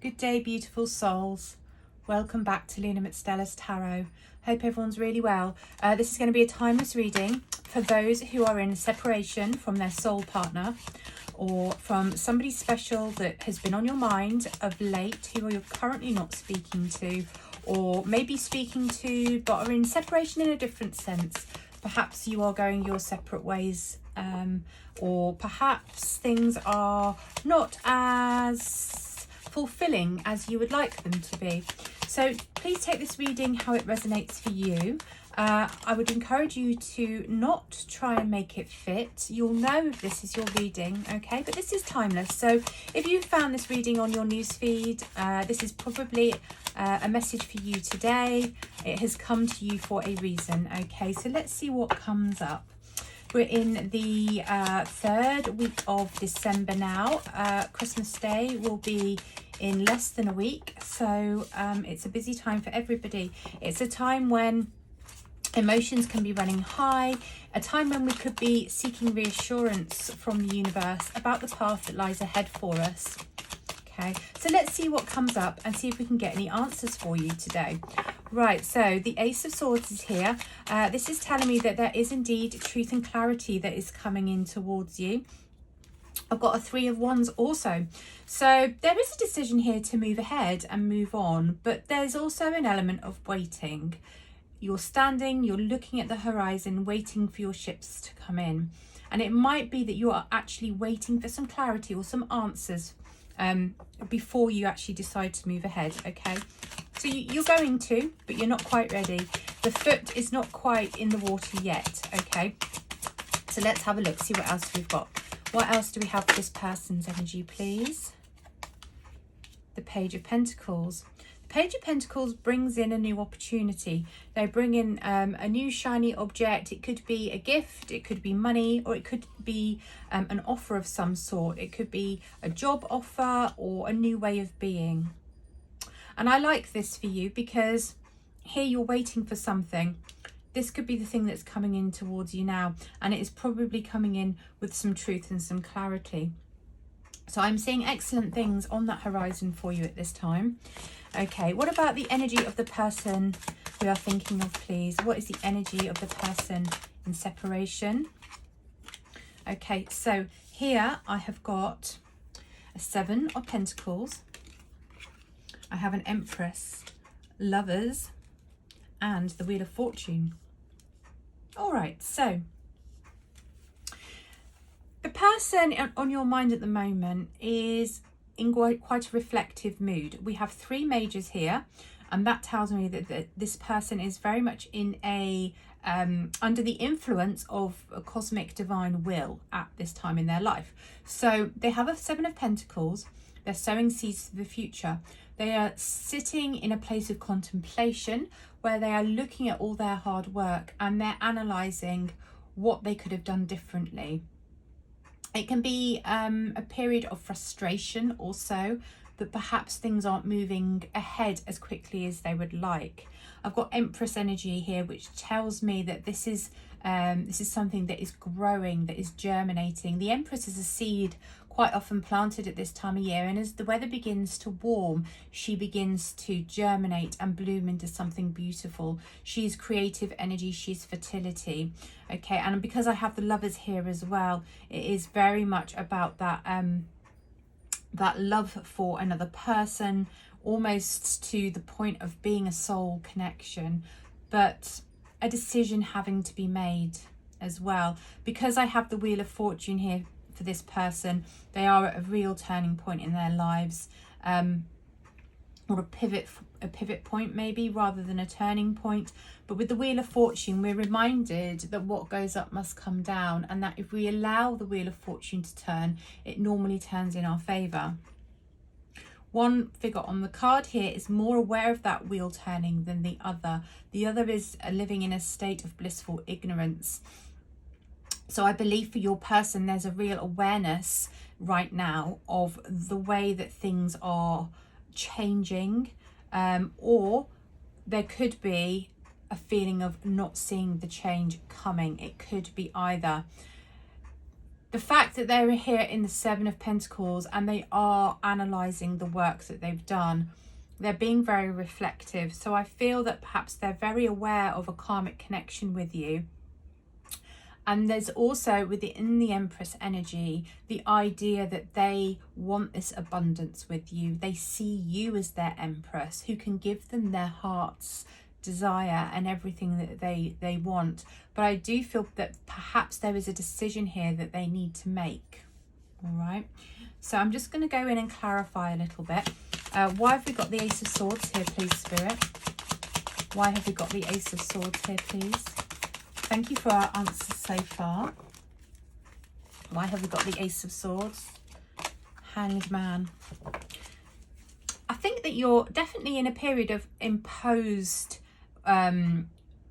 Good day, beautiful souls. Welcome back to Lunem at Stellas Tarot. Hope everyone's really well. This is going to be a timeless reading for those who are in separation from their soul partner or from somebody special that has been on your mind of late, who you're currently not speaking to, or maybe speaking to but are in separation in a different sense. Perhaps you are going your separate ways, or perhaps things are not as fulfilling as you would like them to be. So please take this reading how it resonates for you. I would encourage you to not try and make it fit. You'll know if this is your reading, okay? But this is timeless. So if you found this reading on your newsfeed, this is probably a message for you today. It has come to you for a reason, okay? So let's see what comes up. We're in the third week of December now. Christmas Day will be in less than a week, so it's a busy time for everybody. It's a time when emotions can be running high, a time when we could be seeking reassurance from the universe about the path that lies ahead for us. Okay, so let's see what comes up and see if we can get any answers for you today. Right, so the Ace of Swords is here. This is telling me that there is indeed truth and clarity that is coming in towards you. I've got a Three of Wands also. So there is a decision here to move ahead and move on, but there's also an element of waiting. You're standing, you're looking at the horizon, waiting for your ships to come in. And it might be that you are actually waiting for some clarity or some answers before you actually decide to move ahead, okay? So you're going to, but you're not quite ready. The foot is not quite in the water yet, okay? So let's have a look, see what else we've got. What else do we have for this person's energy, please? The Page of Pentacles. The Page of Pentacles brings in a new opportunity. They bring in a new shiny object. It could be a gift, it could be money, or it could be an offer of some sort. It could be a job offer or a new way of being. And I like this for you because here you're waiting for something. This could be the thing that's coming in towards you now, and it is probably coming in with some truth and some clarity. So I'm seeing excellent things on that horizon for you at this time. Okay, what about the energy of the person we are thinking of, please? What is the energy of the person in separation? Okay, so here I have got a Seven of Pentacles. I have an Empress, Lovers, and the Wheel of Fortune. All right, so the person on your mind at the moment is in quite a reflective mood. We have three majors here, and that tells me that this person is very much in a under the influence of a cosmic divine will at this time in their life. So they have a Seven of Pentacles. They're sowing seeds for the future. They are sitting in a place of contemplation where they are looking at all their hard work and they're analysing what they could have done differently. It can be a period of frustration also, that perhaps things aren't moving ahead as quickly as they would like. I've got Empress energy here, which tells me that this is something that is growing, that is germinating. The Empress is a seed quite often planted at this time of year, and as the weather begins to warm, she begins to germinate and bloom into something beautiful. She's creative energy, she's fertility. Okay, and because I have the Lovers here as well, it is very much about that that love for another person, almost to the point of being a soul connection, but a decision having to be made as well. Because I have the Wheel of Fortune here for this person, they are at a real turning point in their lives, or a pivot point maybe, rather than a turning point. But with the Wheel of Fortune, we're reminded that what goes up must come down, and that if we allow the Wheel of Fortune to turn, it normally turns in our favour. One figure on the card here is more aware of that wheel turning than the other. The other is living in a state of blissful ignorance. So I believe for your person, there's a real awareness right now of the way that things are changing, or there could be a feeling of not seeing the change coming. It could be either the fact that they're here in the Seven of Pentacles and they are analysing the work that they've done, they're being very reflective. So I feel that perhaps they're very aware of a karmic connection with you. And there's also within the Empress energy, the idea that they want this abundance with you. They see you as their Empress who can give them their heart's desire and everything that they want. But I do feel that perhaps there is a decision here that they need to make. All right. So I'm just going to go in and clarify a little bit. Why have we got the Ace of Swords here, please, Spirit? Why have we got the Ace of Swords here, please? Thank you for our answers so far. Why have we got the Ace of Swords? Hanged Man. I think that you're definitely in a period of imposed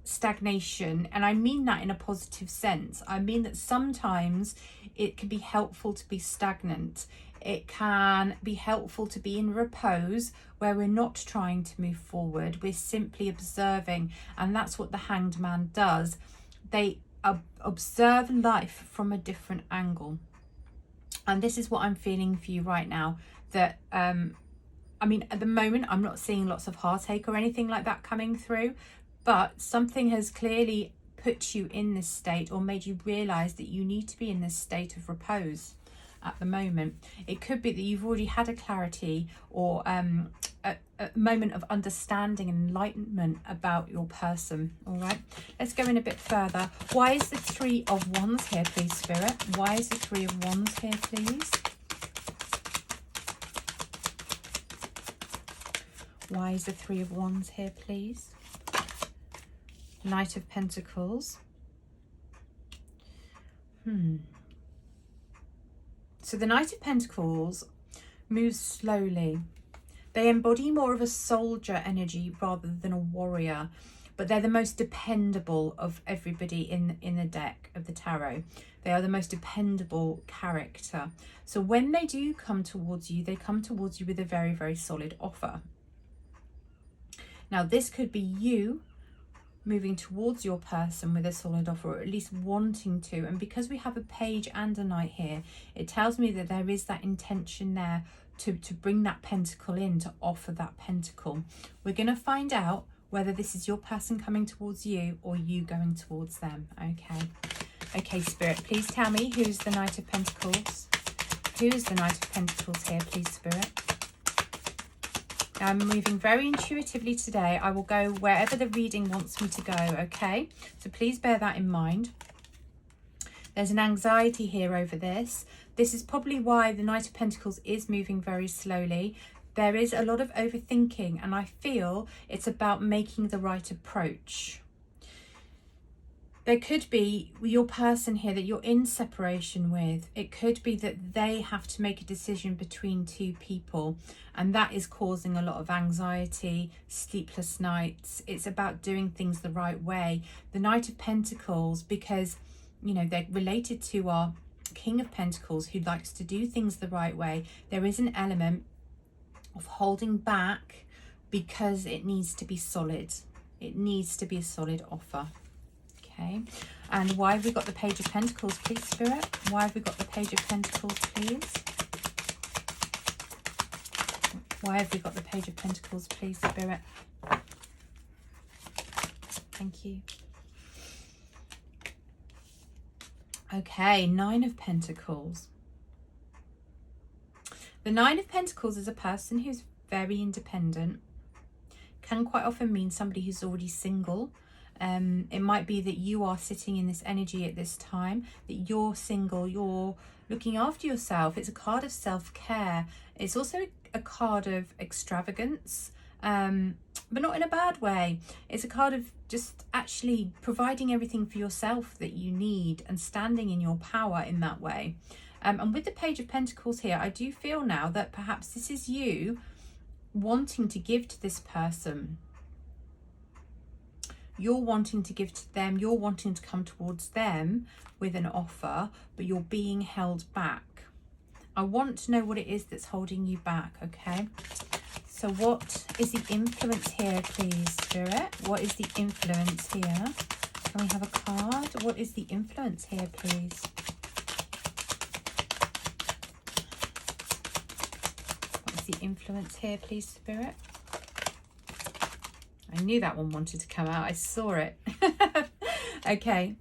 stagnation, and I mean that in a positive sense. I mean that sometimes it can be helpful to be stagnant. It can be helpful to be in repose where we're not trying to move forward. We're simply observing, and that's what the Hanged Man does. They observe life from a different angle. And this is what I'm feeling for you right now. That, I mean, at the moment, I'm not seeing lots of heartache or anything like that coming through. But something has clearly put you in this state or made you realise that you need to be in this state of repose at the moment. It could be that you've already had a clarity or a moment of understanding and enlightenment about your person. All right, let's go in a bit further. Why is the Three of Wands here, please, Spirit? Why is the Three of Wands here, please? Why is the Three of Wands here, please? Knight of Pentacles. So the Knight of Pentacles moves slowly. They embody more of a soldier energy rather than a warrior, but they're the most dependable of everybody in the deck of the tarot. They are the most dependable character. So when they do come towards you, they come towards you with a very, very solid offer. Now, this could be you moving towards your person with a solid offer, or at least wanting to. And because we have a Page and a Knight here, it tells me that there is that intention there to bring that pentacle in, to offer that pentacle. We're going to find out whether this is your person coming towards you or you going towards them. Okay, Spirit, please tell me who's the Knight of Pentacles. Who is the Knight of Pentacles here, please, Spirit? I'm moving very intuitively today. I will go wherever the reading wants me to go, okay? So please bear that in mind. There's an anxiety here over this. This is probably why the Knight of Pentacles is moving very slowly. There is a lot of overthinking, and I feel it's about making the right approach. There could be your person here that you're in separation with. It could be that they have to make a decision between two people, and that is causing a lot of anxiety, sleepless nights. It's about doing things the right way. The Knight of Pentacles, because, you know, they're related to our King of Pentacles, who likes to do things the right way. There is an element of holding back because it needs to be solid. It needs to be a solid offer. Okay, and why have we got the Page of Pentacles, please, Spirit? Why have we got the Page of Pentacles, please? Why have we got the Page of Pentacles, please, Spirit? Thank you. Okay, Nine of Pentacles. The Nine of Pentacles is a person who's very independent. Can quite often mean somebody who's already single. It might be that you are sitting in this energy at this time, that you're single, you're looking after yourself. It's a card of self-care. It's also a card of extravagance, but not in a bad way. It's a card of just actually providing everything for yourself that you need and standing in your power in that way. And with the Page of Pentacles here, I do feel now that perhaps this is you wanting to give to this person. You're wanting to give to them, you're wanting to come towards them with an offer, but you're being held back. I want to know what it is that's holding you back, okay? So what is the influence here, please, Spirit? What is the influence here? Can we have a card? What is the influence here, please? the influence here, please, Spirit? I knew that one wanted to come out. I saw it. Okay.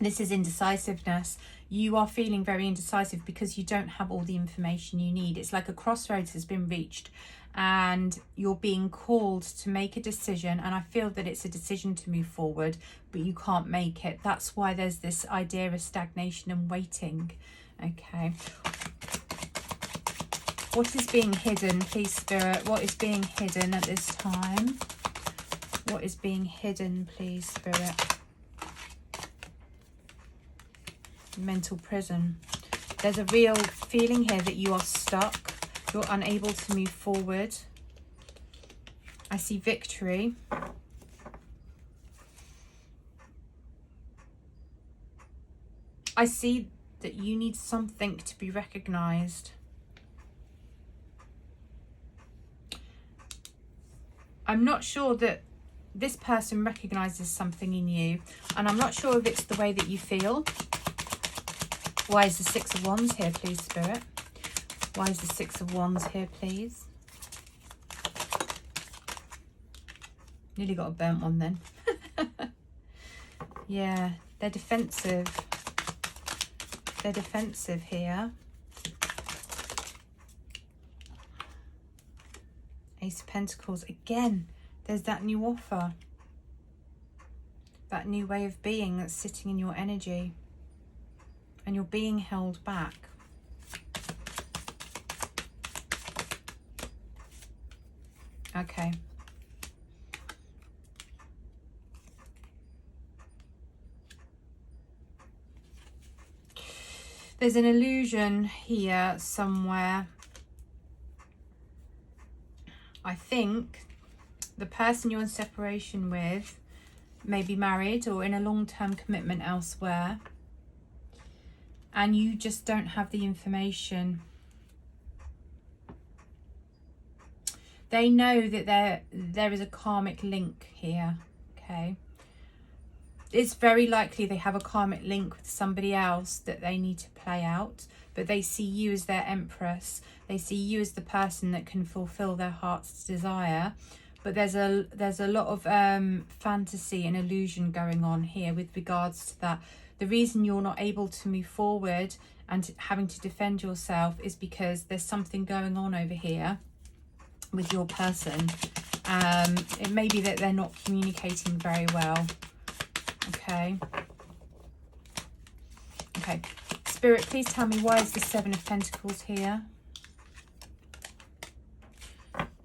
This is indecisiveness. You are feeling very indecisive because you don't have all the information you need. It's like a crossroads has been reached and you're being called to make a decision. And I feel that it's a decision to move forward, but you can't make it. That's why there's this idea of stagnation and waiting. Okay. What is being hidden, please, Spirit? What is being hidden at this time? What is being hidden, please, Spirit? Mental prison. There's a real feeling here that you are stuck. You're unable to move forward. I see victory. I see that you need something to be recognized. I'm not sure that this person recognizes something in you, and I'm not sure if it's the way that you feel. Why is the Six of Wands here, please, Spirit? Why is the Six of Wands here, please? Nearly got a burnt one then. Yeah, they're defensive. They're defensive here. Ace of Pentacles. Again, there's that new offer. That new way of being that's sitting in your energy. And you're being held back. Okay. There's an illusion here somewhere. I think the person you're in separation with may be married or in a long-term commitment elsewhere. And you just don't have the information. They know that there is a karmic link here, okay? It's very likely they have a karmic link with somebody else that they need to play out, but they see you as their empress. They see you as the person that can fulfill their heart's desire. But there's a lot of fantasy and illusion going on here with regards to that. The reason you're not able to move forward and having to defend yourself is because there's something going on over here with your person. It may be that they're not communicating very well. Okay. Okay. Spirit, please tell me, why is the Seven of Pentacles here?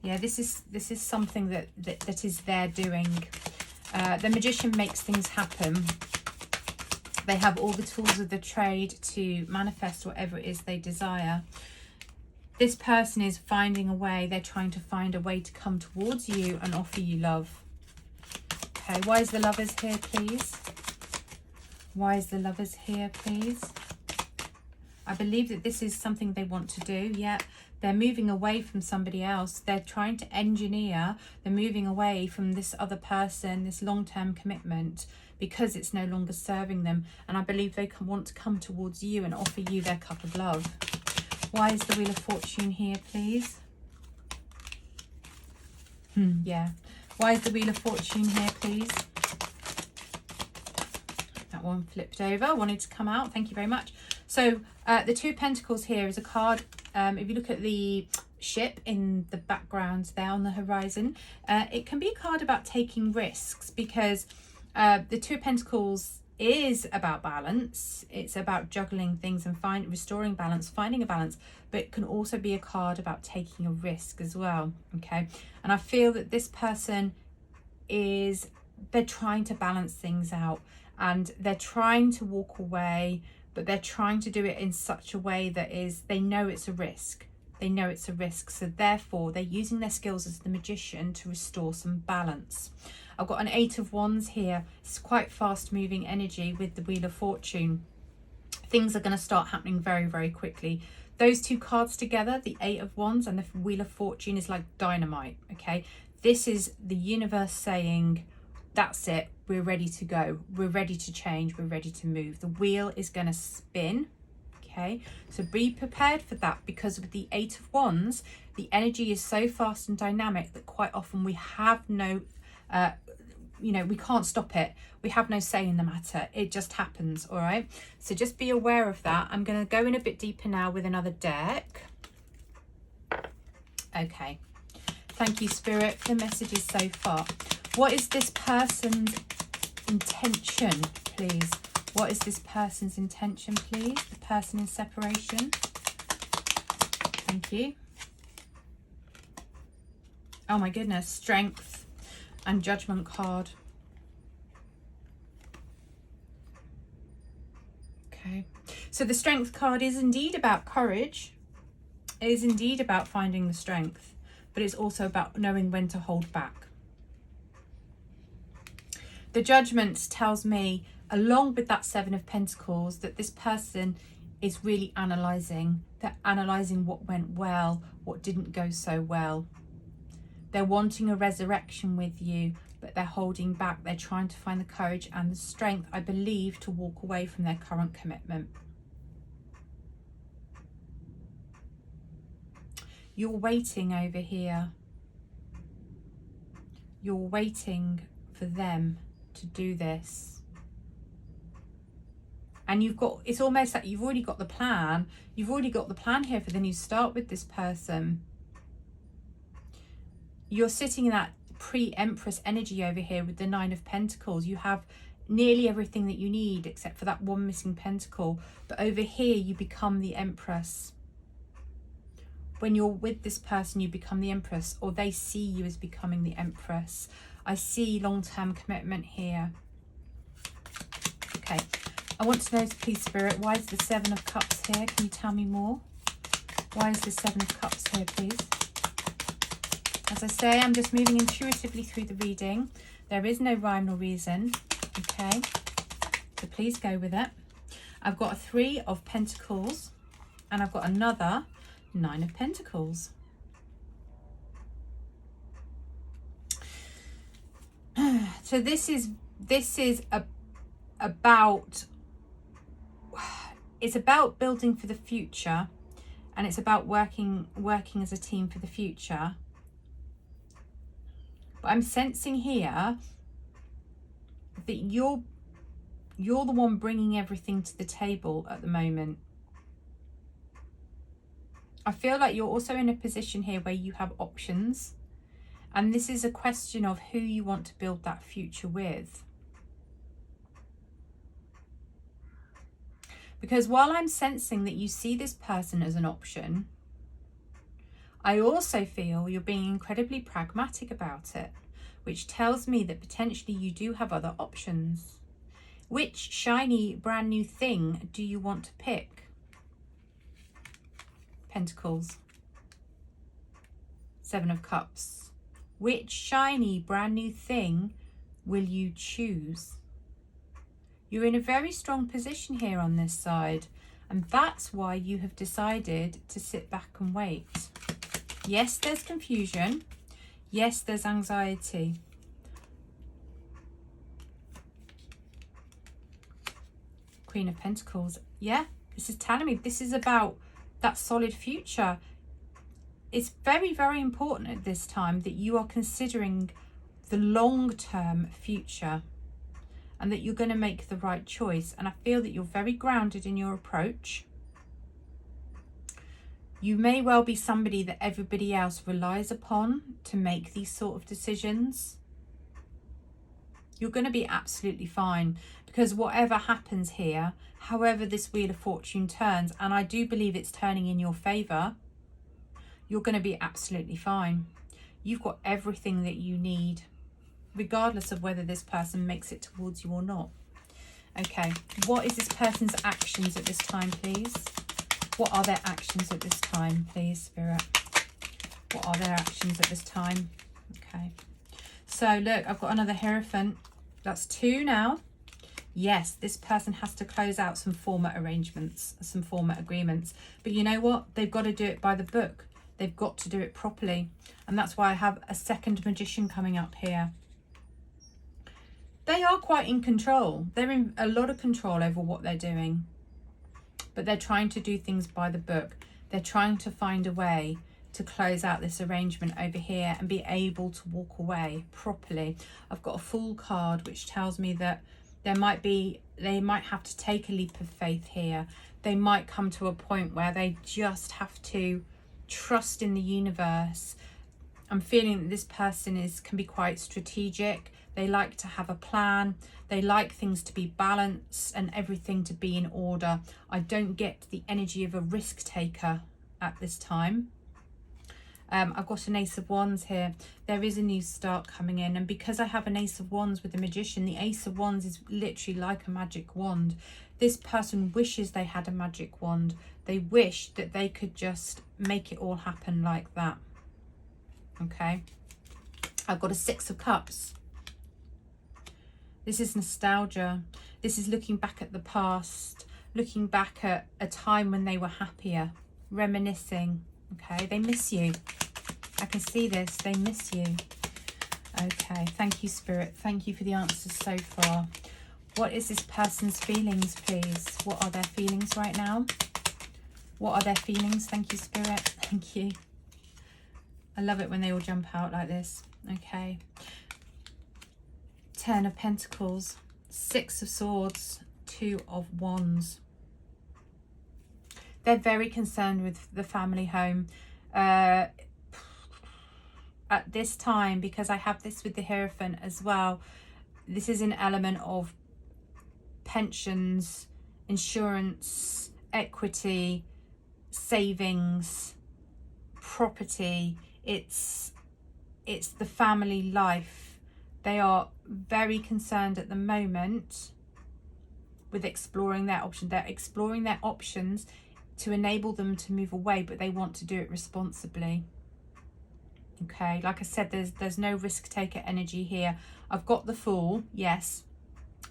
Yeah, this is something that is their doing. The Magician makes things happen. They have all the tools of the trade to manifest whatever it is they desire. This person is finding a way. They're trying to find a way to come towards you and offer you love. Okay, why is the Lovers here, please? Why is the Lovers here, please? I believe that this is something they want to do. Yeah, they're moving away from somebody else. They're trying to engineer. They're moving away from this other person, this long-term commitment, because it's no longer serving them. And I believe they want to come towards you and offer you their cup of love. Why is the Wheel of Fortune here, please? Yeah. Why is the Wheel of Fortune here, please? That one flipped over. Wanted to come out. Thank you very much. So the Two of Pentacles here is a card. If you look at the ship in the background there on the horizon, it can be a card about taking risks, because the Two of Pentacles is about balance. It's about juggling things and restoring balance, finding a balance, but it can also be a card about taking a risk as well. Okay, and I feel that this person they're trying to balance things out, and they're trying to walk away, but they're trying to do it in such a way that they know it's a risk. They know it's a risk, so therefore they're using their skills as the Magician to restore some balance. I've got an Eight of Wands here. It's quite fast moving energy with the Wheel of Fortune. Things are going to start happening very, very quickly. Those two cards together, the Eight of Wands and the Wheel of Fortune, is like dynamite. Okay, this is the universe saying, that's it, we're ready to go, we're ready to change, we're ready to move. The wheel is going to spin. Okay, so be prepared for that, because with the Eight of Wands, the energy is so fast and dynamic that quite often we have no, we can't stop it. We have no say in the matter. It just happens, all right? So just be aware of that. I'm going to go in a bit deeper now with another deck. Okay. Thank you, Spirit, for the messages so far. What is this person's intention, please? What is this person's intention, please? The person in separation. Thank you. Oh my goodness. Strength and Judgment card. Okay. So the Strength card is indeed about courage. It is indeed about finding the strength, but it's also about knowing when to hold back. The Judgment tells me, along with that Seven of Pentacles, that this person is really analysing. They're analysing what went well, what didn't go so well. They're wanting a resurrection with you, but they're holding back. They're trying to find the courage and the strength, I believe, to walk away from their current commitment. You're waiting over here. You're waiting for them to do this. And it's almost like you've already got the plan. You've already got the plan here for the new start with this person. You're sitting in that pre-Empress energy over here with the Nine of Pentacles. You have nearly everything that you need except for that one missing pentacle. But over here you become the Empress. When you're with this person, you become the Empress, or they see you as becoming the Empress. I see long-term commitment here. Okay. I want to know, please, Spirit, why is the Seven of Cups here? Can you tell me more? Why is the Seven of Cups here, please? As I say, I'm just moving intuitively through the reading. There is no rhyme or reason. Okay. So please go with it. I've got a Three of Pentacles, and I've got another Nine of Pentacles. So this is about, it's about building for the future, and it's about working as a team for the future. But I'm sensing here that you're the one bringing everything to the table at the moment. I feel like you're also in a position here where you have options, and this is a question of who you want to build that future with. Because while I'm sensing that you see this person as an option, I also feel you're being incredibly pragmatic about it, which tells me that potentially you do have other options. Which shiny brand new thing do you want to pick? Pentacles. Seven of Cups. Which shiny brand new thing will you choose? You're in a very strong position here on this side, and that's why you have decided to sit back and wait. Yes, there's confusion. Yes, there's anxiety. Queen of Pentacles. Yeah, this is telling me this is about that solid future. It's very, very important at this time that you are considering the long-term future and that you're going to make the right choice. And I feel that you're very grounded in your approach. You may well be somebody that everybody else relies upon to make these sort of decisions. You're going to be absolutely fine, because whatever happens here, however this Wheel of Fortune turns, and I do believe it's turning in your favour, you're going to be absolutely fine. You've got everything that you need, regardless of whether this person makes it towards you or not. Okay, what is this person's actions at this time, please? What are their actions at this time, please, Spirit? What are their actions at this time? Okay. So, look, I've got another Hierophant. That's two now. Yes, this person has to close out some former arrangements, some former agreements. But you know what? They've got to do it by the book. They've got to do it properly. And that's why I have a second Magician coming up here. They are quite in control. They're in a lot of control over what they're doing. but they're trying to do things by the book. They're trying to find a way to close out this arrangement over here and be able to walk away properly. I've got a Fool card, which tells me that they might have to take a leap of faith here. They might come to a point where they just have to trust in the universe. I'm feeling that this person can be quite strategic. They like to have a plan. They like things to be balanced and everything to be in order. I don't get the energy of a risk taker at this time. I've got an Ace of Wands here. There is a new start coming in, and because I have an Ace of Wands with the Magician, the Ace of Wands is literally like a magic wand. This person wishes they had a magic wand. They wish that they could just make it all happen like that. Okay, I've got a Six of Cups. This is nostalgia. This is looking back at the past, looking back at a time when they were happier, reminiscing. Okay, they miss you. I can see this. They miss you. Okay, thank you, Spirit. Thank you for the answers so far. What is this person's feelings, please? What are their feelings right now? What are their feelings? Thank you, Spirit. Thank you. I love it when they all jump out like this. Okay. Ten of Pentacles, Six of Swords, Two of Wands. They're very concerned with the family home at this time, because I have this with the Hierophant as well. This is an element of pensions, insurance, equity, savings, property. It's the family life. They are very concerned at the moment with exploring their options. They're exploring their options to enable them to move away, but they want to do it responsibly. Okay, like I said, there's no risk taker energy here. I've got the Fool. Yes,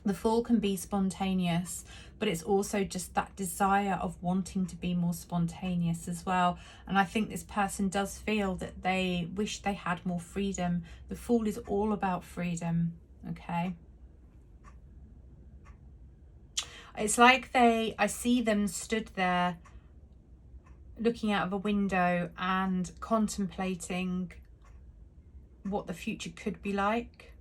the Fool can be spontaneous, but it's also just that desire of wanting to be more spontaneous as well. And I think this person does feel that they wish they had more freedom. The Fool is all about freedom. Okay, it's like I see them stood there looking out of a window and contemplating what the future could be like.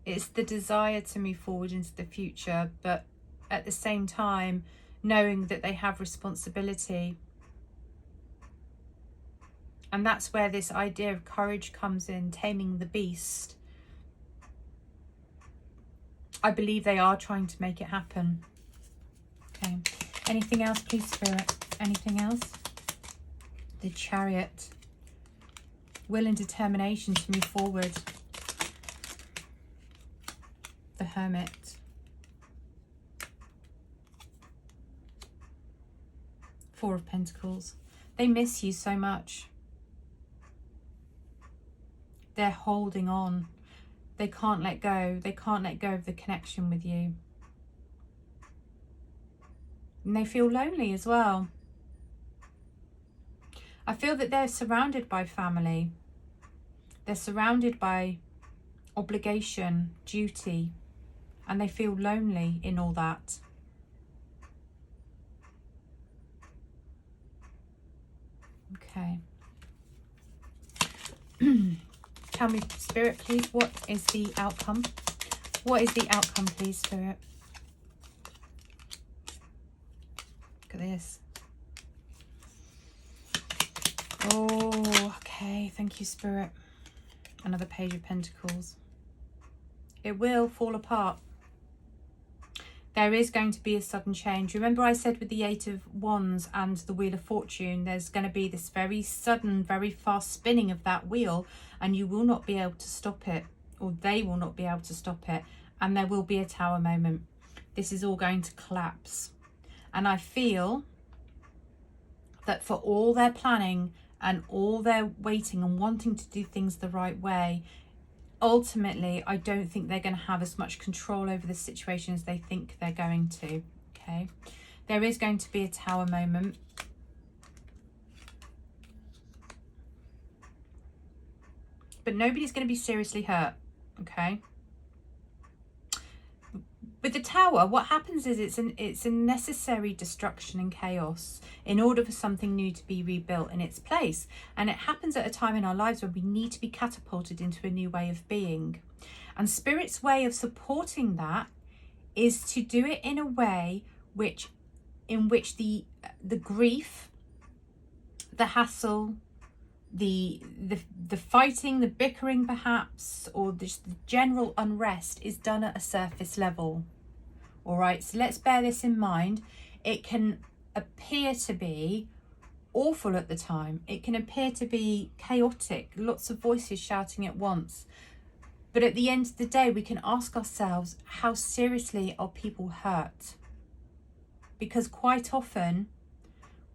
It's the desire to move forward into the future, but at the same time knowing that they have responsibility. And that's where this idea of courage comes in, taming the beast. I believe they are trying to make it happen. Okay. Anything else, please, Spirit? Anything else? The Chariot. Will and determination to move forward. The Hermit. Four of Pentacles. They miss you so much. They're holding on. They can't let go. They can't let go of the connection with you. And they feel lonely as well. I feel that they're surrounded by family. They're surrounded by obligation, duty, and they feel lonely in all that. Okay. Tell me, Spirit, please, what is the outcome? What is the outcome, please, Spirit? Look at this. Oh, okay. Thank you, Spirit. Another Page of Pentacles. It will fall apart. There is going to be a sudden change. Remember I said with the Eight of Wands and the Wheel of Fortune, there's going to be this very sudden, very fast spinning of that wheel, and you will not be able to stop it, or they will not be able to stop it, and there will be a tower moment. This is all going to collapse. And I feel that for all their planning and all their waiting and wanting to do things the right way, ultimately, I don't think they're going to have as much control over the situation as they think they're going to. Okay, there is going to be a tower moment. But nobody's going to be seriously hurt. Okay, with the Tower, what happens is it's a necessary destruction and chaos in order for something new to be rebuilt in its place. And it happens at a time in our lives when we need to be catapulted into a new way of being. And Spirit's way of supporting that is to do it in a way in which the grief, the hassle, the fighting, the bickering perhaps, or just the general unrest is done at a surface level. All right, so let's bear this in mind. It can appear to be awful at the time. It can appear to be chaotic, lots of voices shouting at once. But at the end of the day, we can ask ourselves, how seriously are people hurt? Because quite often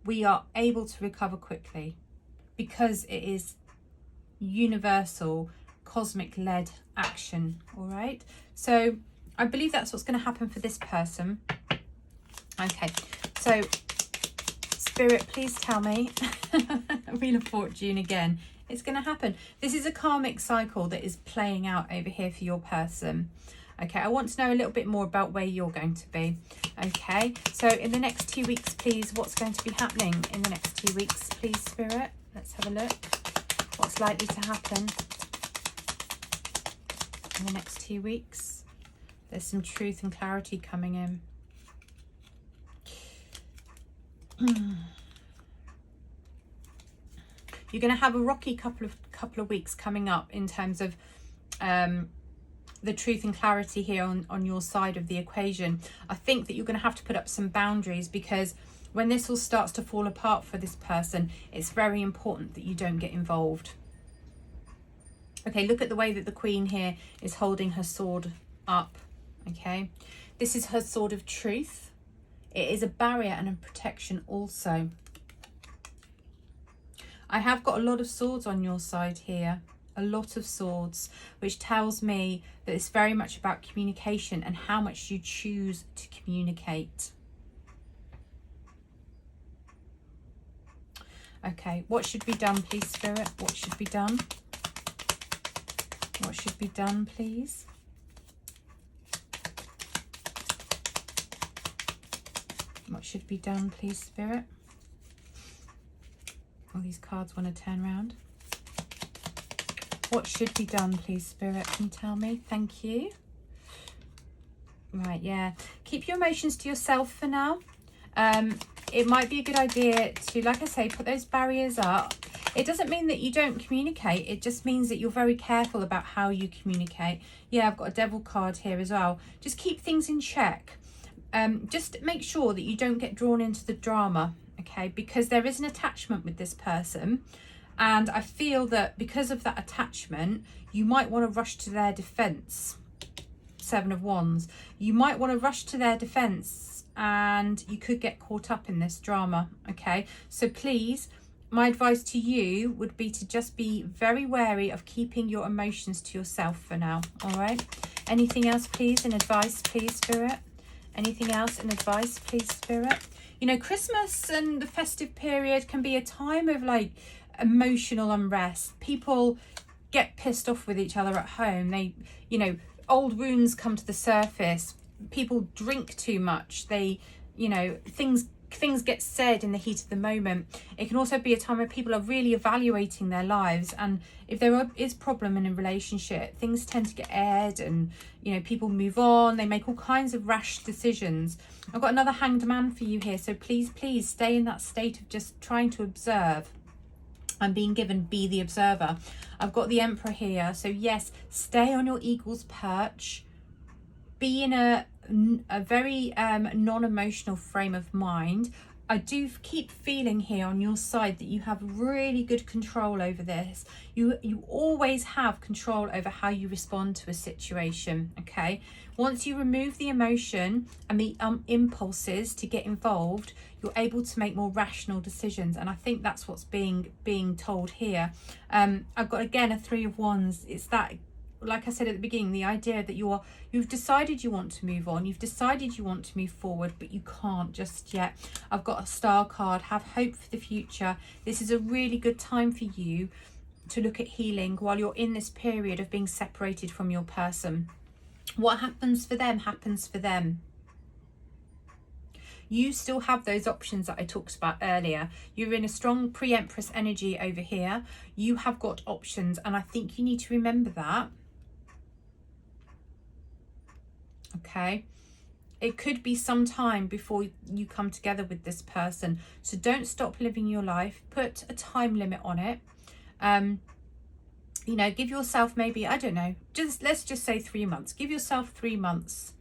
we are able to recover quickly, because it is universal, cosmic-led action, all right? So I believe that's what's going to happen for this person. Okay, so Spirit, please tell me. Wheel of Fortune again. It's going to happen. This is a karmic cycle that is playing out over here for your person. Okay, I want to know a little bit more about where you're going to be. Okay, so in the next 2 weeks, please, what's going to be happening in the next 2 weeks, please, Spirit? Let's have a look. What's likely to happen in the next 2 weeks? There's some truth and clarity coming in. You're going to have a rocky couple of weeks coming up in terms of the truth and clarity here on your side of the equation. I think that you're going to have to put up some boundaries, because when this all starts to fall apart for this person, it's very important that you don't get involved. Okay, look at the way that the Queen here is holding her sword up. Okay, this is her sword of truth. It is a barrier and a protection also. I have got a lot of swords on your side here, a lot of swords, which tells me that it's very much about communication and how much you choose to communicate. Okay, what should be done, please, Spirit? What should be done? What should be done, please? What should be done, please, Spirit? All these cards want to turn around. What should be done, please, Spirit? Can you tell me? Thank you. Right, yeah. Keep your emotions to yourself for now. It might be a good idea to, like I say, put those barriers up. It doesn't mean that you don't communicate. It just means that you're very careful about how you communicate. Yeah, I've got a Devil card here as well. Just keep things in check. Just make sure that you don't get drawn into the drama, okay? Because there is an attachment with this person. And I feel that because of that attachment, you might want to rush to their defense. 7 of Wands. You might want to rush to their defense, and you could get caught up in this drama, okay? So please, my advice to you would be to just be very wary of keeping your emotions to yourself for now, all right? Anything else, please, in advice, please, Spirit? Anything else in advice, please, Spirit? You know, Christmas and the festive period can be a time of like emotional unrest. People get pissed off with each other at home. They, you know, old wounds come to the surface. People drink too much. They, you know, things get said in the heat of the moment. It can also be a time where people are really evaluating their lives, and if there is problem in a relationship, things tend to get aired, and you know, people move on. They make all kinds of rash decisions. I've got another Hanged Man for you here, so please stay in that state of just trying to observe. I'm being given be the observer. I've got the Emperor here, so yes, stay on your eagle's perch. Be in a very non-emotional frame of mind. I do keep feeling here on your side that you have really good control over this. You always have control over how you respond to a situation, okay? Once you remove the emotion and the impulses to get involved, you're able to make more rational decisions, and I think that's what's being told here. I've got again a 3 of Wands. It's that, like I said at the beginning, the idea that you've decided you want to move on, you've decided you want to move forward, but you can't just yet. I've got a Star card. Have hope for the future. This is a really good time for you to look at healing while you're in this period of being separated from your person. What happens for them happens for them. You still have those options that I talked about earlier. You're in a strong pre-empress energy over here. You have got options, and I think you need to remember that. Okay. It could be some time before you come together with this person. So don't stop living your life. Put a time limit on it. You know, give yourself maybe, I don't know, let's just say 3 months. Give yourself 3 months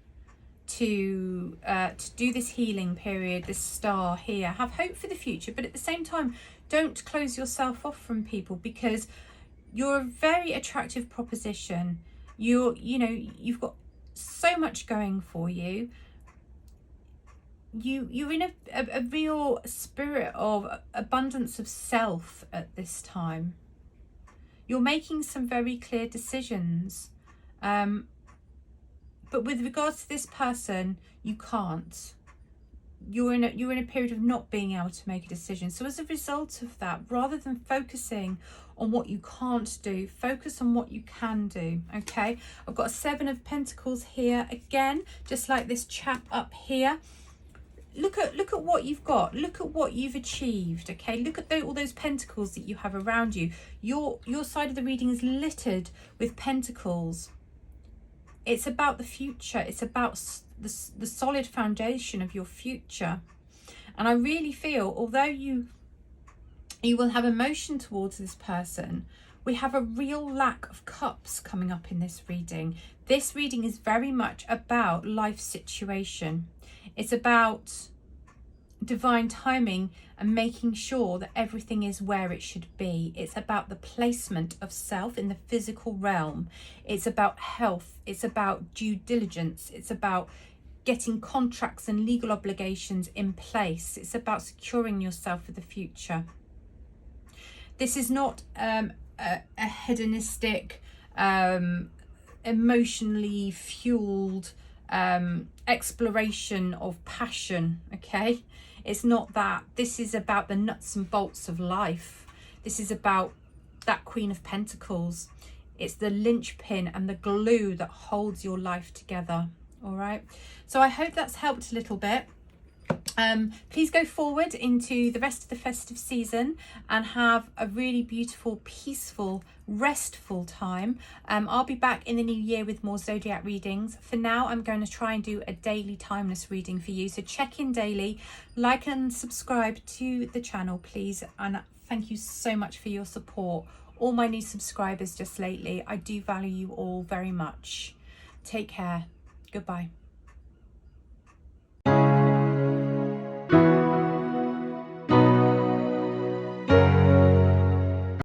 to do this healing period, this star here. Have hope for the future, but at the same time, don't close yourself off from people, because you're a very attractive proposition. You know, you've got so much going for you. You're in a real spirit of abundance of self at this time. You're making some very clear decisions, but with regards to this person, you can't. You're in a period of not being able to make a decision. So as a result of that, rather than focusing on what you can't do, focus on what you can do. Okay, I've got a 7 of Pentacles here again, just like this chap up here. Look at what you've got. Look at what you've achieved. Okay, look at all those pentacles that you have around you. Your side of the reading is littered with pentacles. It's about the future. It's about the solid foundation of your future. And I really feel, although you will have emotion towards this person, we have a real lack of cups coming up in this reading. This reading is very much about life situation. It's about divine timing and making sure that everything is where it should be. It's about the placement of self in the physical realm. It's about health. It's about due diligence. It's about getting contracts and legal obligations in place. It's about securing yourself for the future. This is not a hedonistic, emotionally fueled exploration of passion. Okay, it's not that. This is about the nuts and bolts of life. This is about that Queen of Pentacles. It's the linchpin and the glue that holds your life together. All right, so I hope that's helped a little bit. Please go forward into the rest of the festive season and have a really beautiful, peaceful, restful time. I'll be back in the new year with more zodiac readings. For now, I'm going to try and do a daily timeless reading for you. So check in daily, like and subscribe to the channel, please. And thank you so much for your support. All my new subscribers just lately. I do value you all very much. Take care. Goodbye.